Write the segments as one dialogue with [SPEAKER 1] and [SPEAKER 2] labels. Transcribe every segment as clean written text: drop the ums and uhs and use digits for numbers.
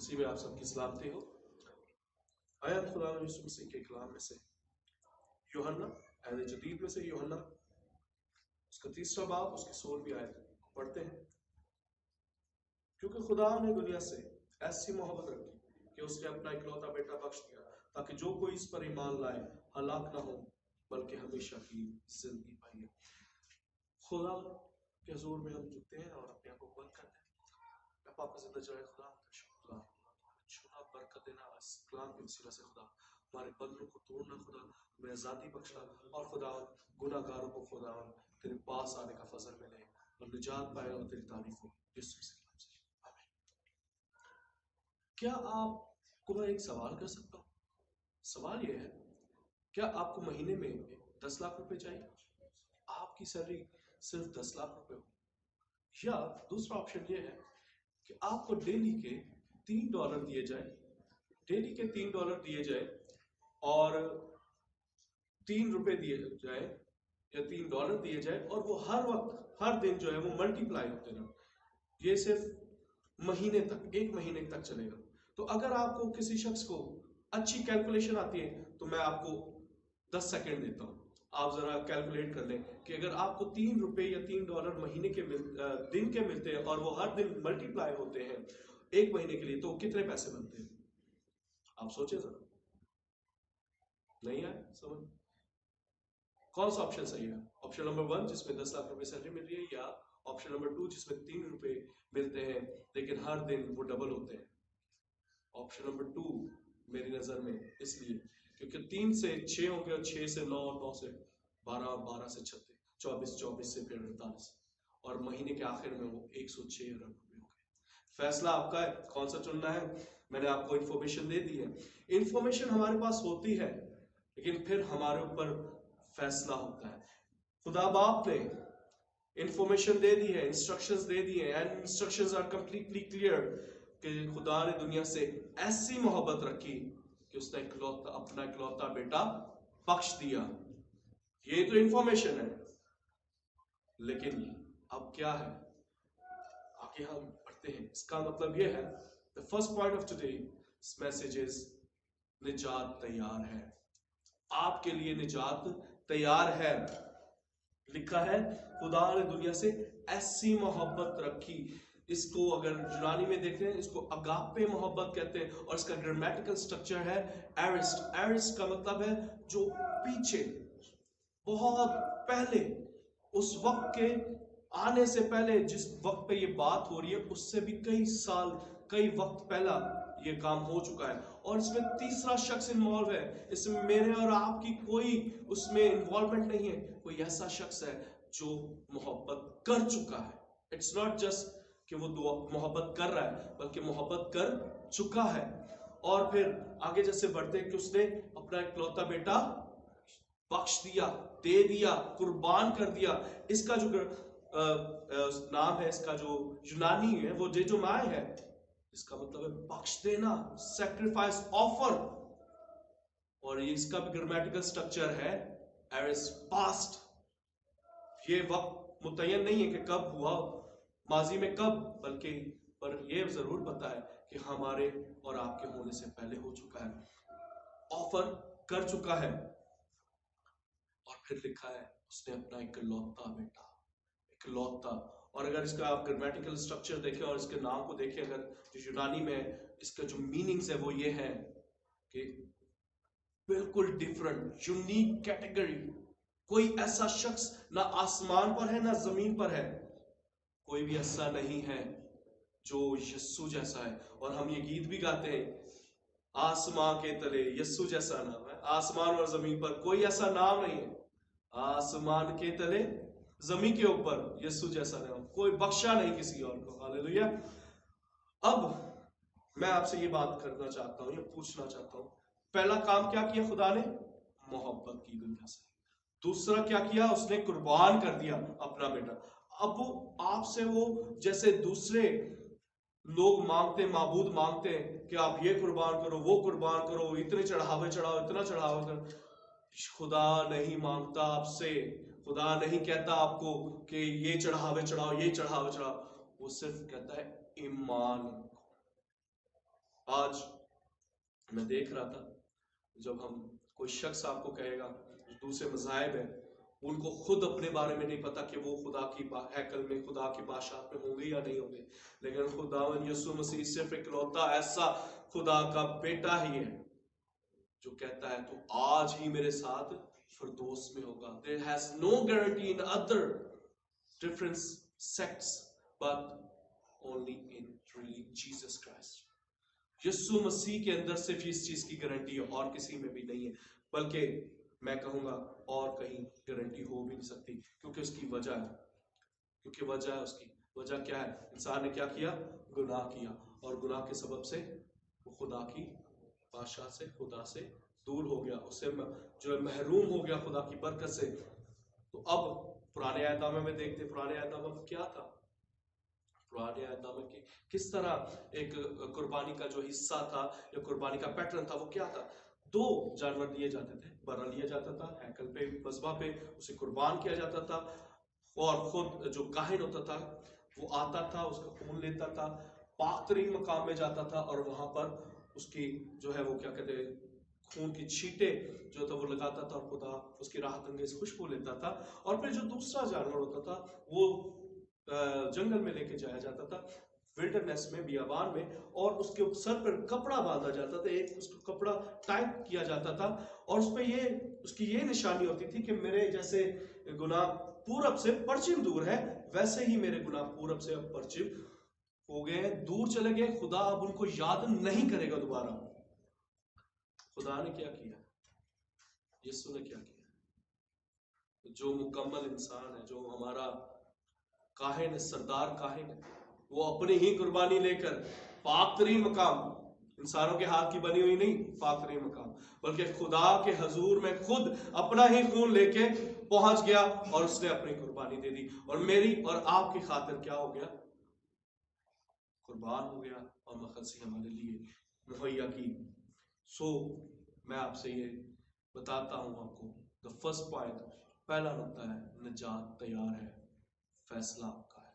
[SPEAKER 1] اسی میں آپ سب کی سلامتی ہو۔ آیت خدا یسوع مسیح کے کلام میں سے یوحنا عہد جدید میں سے یوحنا اس کا 3 باب اس کی 16 آیت پڑھتے ہیں۔ کیونکہ خدا نے دنیا سے ایسی محبت رکھی کہ اس نے اپنا اکلوتا بیٹا بخش دیا تاکہ جو کوئی اس پر ایمان لائے ہلاک نہ ہو بلکہ ہمیشہ کی زندگی پائے۔ خدا کے حضور میں ہم جھکتے ہیں اور اپنے آپ کو بند کرتے ہیں۔ میں پاک زندہ جائے خدا شکر چھونا برکت دینا اس کلام کے وسیلہ سے خدا ہمارے بندوں کو توڑنا، خدا ہمیں آزادی بخشنا، اور خدا گناہ گاروں کو خدا تیرے پاس آنے کا فضل ملے اور نجات پائے اور تیری تعریف ہو یسوع مسیح کے نام سے آمین۔ کیا آپ کو میں ایک سوال کر سکتا ہوں؟ سوال یہ ہے، کیا آپ کو مہینے میں 10 لاکھ روپے چاہیے؟ آپ کی سیلری صرف 10 لاکھ روپے ہو؟ یا دوسرا آپشن یہ ہے کہ آپ کو ڈیلی کے $3 دیے جائے، ڈیلی کے $3 دیے جائے اور 3 روپے دیے جائے یا $3 دیے جائے اور وہ ہر وقت ہر دن جو ہے وہ ملٹیپلائی ہوتے رہے۔ یہ صرف مہینے تک، 1 مہینے تک چلے گا۔ تو اگر آپ کو کسی شخص کو اچھی کیلکولیشن آتی ہے تو میں آپ کو 10 سیکنڈ دیتا ہوں، آپ ذرا کیلکولیٹ کر لیں کہ اگر آپ کو 3 روپے یا $3 مہینے کے دن کے ملتے ہیں اور وہ ہر دن ملٹیپلائی ہوتے ہیں 1 مہینے کے لیے، تو کتنے پیسے بنتے ہیں؟ آپ سوچیں ذرا۔ نہیں آئے سمجھ؟ کون سا آپشن صحیح ہے؟ آپشن نمبر 1 جس میں 10 لاکھ روپے سیلری مل رہی ہے، یا آپشن نمبر 2 جس میں 3 روپے ملتے ہیں لیکن ہر دن وہ ڈبل ہوتے ہیں؟ آپشن نمبر 2 میری نظر میں اس لیے کیونکہ 3 سے 6 ہوں گے اور 6 سے 9 اور 9 سے 12 اور 12 سے 36 24 24 سے پھر 48 اور مہینے کے آخر میں وہ 106 ارب روپے ہو گئے۔ فیصلہ آپ کا ہے کون سا چننا ہے۔ میں نے آپ کو انفارمیشن دے دی ہے، انفارمیشن ہمارے پاس ہوتی ہے لیکن پھر ہمارے اوپر فیصلہ ہوتا ہے۔ خدا باپ نے انفارمیشن دے دی ہے، انسٹرکشنز دے دی ہیں، and instructions are completely clear کہ خدا نے دنیا سے ایسی محبت رکھی کہ اس نے اپنا اکلوتا بیٹا بخش دیا۔ یہ تو انفارمیشن ہے، لیکن اب کیا ہے؟ آگے ہم پڑھتے ہیں۔ اس کا مطلب یہ ہے the first point of today's message is نجات تیار ہے، آپ کے لیے نجات تیار ہے۔ لکھا ہے خدا نے دنیا سے ایسی محبت رکھی۔ اس کو اگر یونانی میں دیکھتے ہیں اس کو اگاپے محبت کہتے ہیں، اور اس کا گرامیٹیکل سٹرکچر ہے ایرسٹ۔ ایرسٹ کا مطلب ہے جو پیچھے، بہت پہلے، اس وقت کے آنے سے پہلے، جس وقت پہ یہ بات ہو رہی ہے اس سے بھی کئی سال، کئی وقت پہلا یہ کام ہو چکا ہے۔ اور اس میں تیسرا شخص انوالو ہے، اس میں میرے اور آپ کی کوئی اس میں انوالومنٹ نہیں ہے۔ کوئی ایسا شخص ہے جو محبت کر چکا ہے۔ اٹس ناٹ جسٹ کہ وہ محبت کر رہا ہے بلکہ محبت کر چکا ہے۔ اور پھر آگے جیسے بڑھتے کہ اس نے اپنا اکلوتا بیٹا بخش دیا، دے دیا، قربان کر دیا۔ اس کا جو نام ہے، اس کا جو یونانی ہے وہ جیجومائے ہے، اس کا مطلب ہے بخش دینا، سیکریفائس، آفر۔ اور اس کا بھی گرامیٹیکل سٹرکچر ہے ایرسٹ، پاسٹ۔ یہ وقت متعین نہیں ہے کہ کب ہوا، ماضی میں کب، بلکہ پر یہ ضرور پتا ہے کہ ہمارے اور آپ کے ہونے سے پہلے ہو چکا ہے، آفر کر چکا ہے۔ اور پھر لکھا ہے اس نے اپنا اکلوتا بیٹا، اکلوتا۔ اور اگر اس کا آپ گرامیٹیکل سٹرکچر دیکھیں اور اس کے نام کو دیکھیں، اگر جو یونانی میں اس کا جو میننگز ہے وہ یہ ہے کہ بالکل ڈیفرنٹ، یونیک کیٹیگری۔ کوئی ایسا شخص نہ آسمان پر ہے نہ زمین پر ہے، کوئی بھی ایسا نہیں ہے جو یسوع جیسا ہے۔ اور ہم یہ گیت بھی گاتے ہیں، آسمان کے تلے یسوع جیسا نام ہے، آسمان اور زمین پر کوئی ایسا نام نہیں ہے۔ آسمان کے تلے، زمین کے اوپر یسوع جیسا نام، کوئی بخشا نہیں کسی اور کو۔ ہاللیلویا۔ اب میں آپ سے یہ بات کرنا چاہتا ہوں یا پوچھنا چاہتا ہوں، پہلا کام کیا کیا خدا نے؟ محبت کی دنیا سے۔ دوسرا کیا کیا؟ اس نے قربان کر دیا اپنا بیٹا۔ اب وہ آپ سے، وہ جیسے دوسرے لوگ مانگتے، معبود مانگتے ہیں کہ آپ یہ قربان کرو، وہ قربان کرو، اتنے چڑھاوے چڑھاؤ، اتنا چڑھاوے کرو۔ خدا نہیں مانگتا آپ سے، خدا نہیں کہتا آپ کو کہ یہ چڑھاوے چڑھاؤ، یہ چڑھاوے چڑھاؤ۔ وہ صرف کہتا ہے ایمان، آج میں دیکھ رہا تھا جب ہم کوئی شخص آپ کو کہے گا جو دوسرے مذاہب ہے ان کو خود اپنے بارے میں نہیں پتا کہ وہ خدا کی ہیکل میں خدا کی بادشاہت میں ہوں گے یا نہیں ہوں گے، لیکن خداوند یسوع مسیح صرف اکلوتا ایسا خدا کا بیٹا ہی ہے جو کہتا ہے تو آج ہی میرے ساتھ فردوس میں ہوگا. There has no guarantee in other different sects but only in really Jesus Christ. یسوع مسیح کے اندر صرف اس چیز کی گارنٹی ہے اور کسی میں بھی نہیں ہے، بلکہ میں کہوں گا اور کہیں گارنٹی ہو بھی نہیں سکتی، کیونکہ اس کی وجہ ہے، کیونکہ وجہ ہے اس کی وجہ کیا ہے؟ انسان نے کیا کیا؟ گناہ کیا، اور گناہ کے سبب سے وہ خدا کی بادشاہ سے خدا سے دور ہو گیا، اس سے جو ہے محروم ہو گیا خدا کی برکت سے. تو اب پرانے عہد نامے میں دیکھتے پرانے عہد نامے میں کیا تھا؟ پرانے عہد نامے کی کس طرح ایک قربانی کا جو حصہ تھا یا قربانی کا پیٹرن تھا وہ کیا تھا؟ 2 جانور لیے جاتے تھے، بڑا لیا جاتا تھا ہیکل پہ مذبح پہ، اسے قربان کیا جاتا تھا، اور خود جو کاہن ہوتا تھا وہ آتا تھا، اس کا خون لیتا تھا، پاک ترین مقام میں جاتا تھا اور وہاں پر اس کی جو ہے وہ کیا کہتے ہیں خون کی چھینٹے جو تھا وہ لگاتا تھا اور خدا اس کی راحت انگیز خوشبو لیتا تھا. اور پھر جو دوسرا جانور ہوتا تھا وہ جنگل میں لے کے جایا جاتا تھا، ولڈرنیس میں، بیابان میں، اور اس کے سر پر کپڑا باندھا جاتا تھا، ایک اس کو کپڑا ٹائپ کیا جاتا تھا، اور اس پہ اس کی یہ نشانی ہوتی تھی کہ میرے جیسے گناہ پورب سے پرچم دور ہے ویسے ہی میرے گناہ پورب سے اب پرچم ہو گئے، دور چلے گئے، خدا اب ان کو یاد نہیں کرے گا دوبارہ. خدا نے کیا کیا؟ یسوع نے کیا کیا؟ جو مکمل انسان ہے، جو ہمارا کاہن ہے، سردار کاہن ہے، وہ اپنی ہی قربانی لے کر پاک ترین مقام، انسانوں کے ہاتھ کی بنی ہوئی نہیں پاک ترین مقام، بلکہ خدا کے حضور میں خود اپنا ہی خون لے کے پہنچ گیا اور اس نے اپنی قربانی دے دی، اور میری اور آپ کی خاطر کیا ہو گیا؟ قربان ہو گیا اور مقدسی ہمارے لیے مہیا کی. میں آپ سے یہ بتاتا ہوں آپ کو the first point، پہلا نقطہ ہے نجات تیار ہے، فیصلہ آپ کا ہے.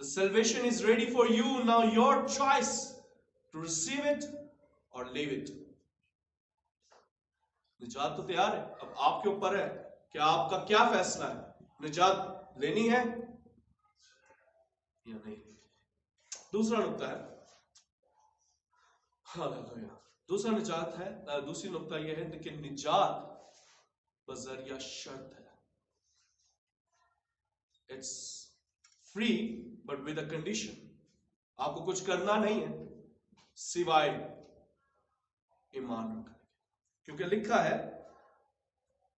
[SPEAKER 1] The salvation is ready for you, now your choice to receive it or leave it. نجات تو تیار ہے، اب آپ کے اوپر ہے کہ آپ کا کیا فیصلہ ہے، نجات لینی ہے یا نہیں. دوسرا نقطہ ہے دوسرا نجات ہے، دوسری نقطہ یہ ہے کہ نجات بذریعہ شرط ہے. It's free but with a condition. آپ کو کچھ کرنا نہیں ہے سوائے ایمان رکھنے، کیونکہ لکھا ہے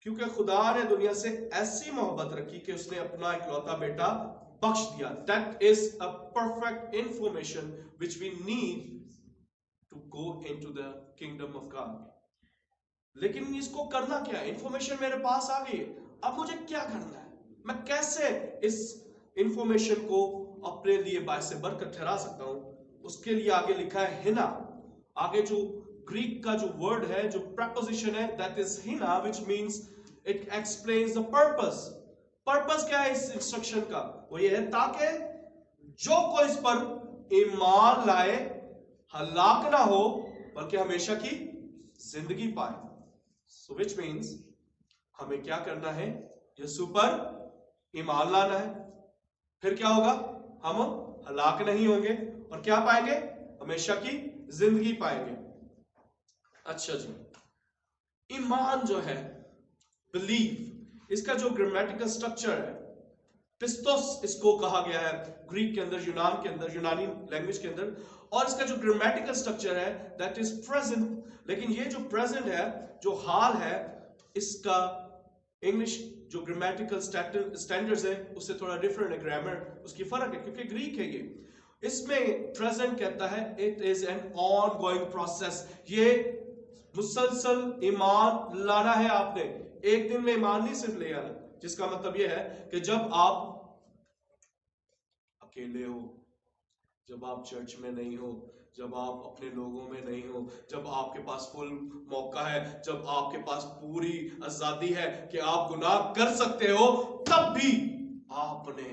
[SPEAKER 1] کیونکہ خدا نے دنیا سے ایسی محبت رکھی کہ اس نے اپنا اکلوتا بیٹا بخش دیا. That is a perfect information which we need to go into the kingdom of God. لیکن اس کو کرنا کیا ہے؟ انفارمیشن میرے پاس آ گئی ہے، اب مجھے کیا کرنا ہے؟ میں کیسے اس انفارمیشن کو اپنے لیے باعث برکت ٹھہرا سکتا ہوں؟ اس کے لیے آگے لکھا ہے ہنا. آگے جو گریک کا جو ورڈ ہے، جو پریپوزیشن ہے، that is hina, which means it explains the purpose. Purpose کیا ہے اس انسٹرکشن کا؟ وہ یہ ہے تاکہ جو کوئی اس پر ایمان لائے ہلاک نہ ہو بلکہ ہمیشہ کی زندگی پائے. So which means ہمیں کیا کرنا ہے؟ یسوع پر ایمان لانا ہے، پھر کیا ہوگا؟ ہم ہلاک نہیں ہوں گے اور کیا پائیں گے؟ ہمیشہ کی زندگی پائیں گے. اچھا جی، ایمان جو ہے بلیف، اس کا جو گرامیٹیکل سٹرکچر ہے پستوس اس کو کہا گیا ہے گریک کے اندر، یونان کے اندر، یونانی لینگویج کے اندر، اور اس کا جو گرامیٹیکل سٹرکچر ہے دیٹ از پریزنٹ. لیکن یہ جو پریزنٹ ہے، جو حال ہے، اس کا انگلش جو گرامیٹیکل سٹینڈرڈز ہے اس سے تھوڑا ڈیفرنٹ ہے، گرامر اس کی فرق ہے کیونکہ گریک ہے. یہ اس میں پریزنٹ کہتا ہے it is an on going process. یہ مسلسل ایمان لانا ہے آپ نے، ایک دن میں ایمان نہیں صرف لے آنا، جس کا مطلب یہ ہے کہ جب آپ اکیلے ہو، جب آپ چرچ میں نہیں ہو، جب آپ اپنے لوگوں میں نہیں ہو، جب آپ کے پاس فل موقع ہے، جب آپ کے پاس پوری آزادی ہے کہ آپ گناہ کر سکتے ہو، تب بھی آپ نے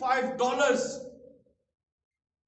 [SPEAKER 1] $5,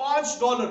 [SPEAKER 1] $5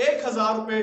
[SPEAKER 1] $1000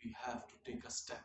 [SPEAKER 1] We have to take a step,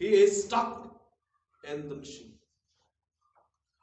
[SPEAKER 1] He is stuck in the machine.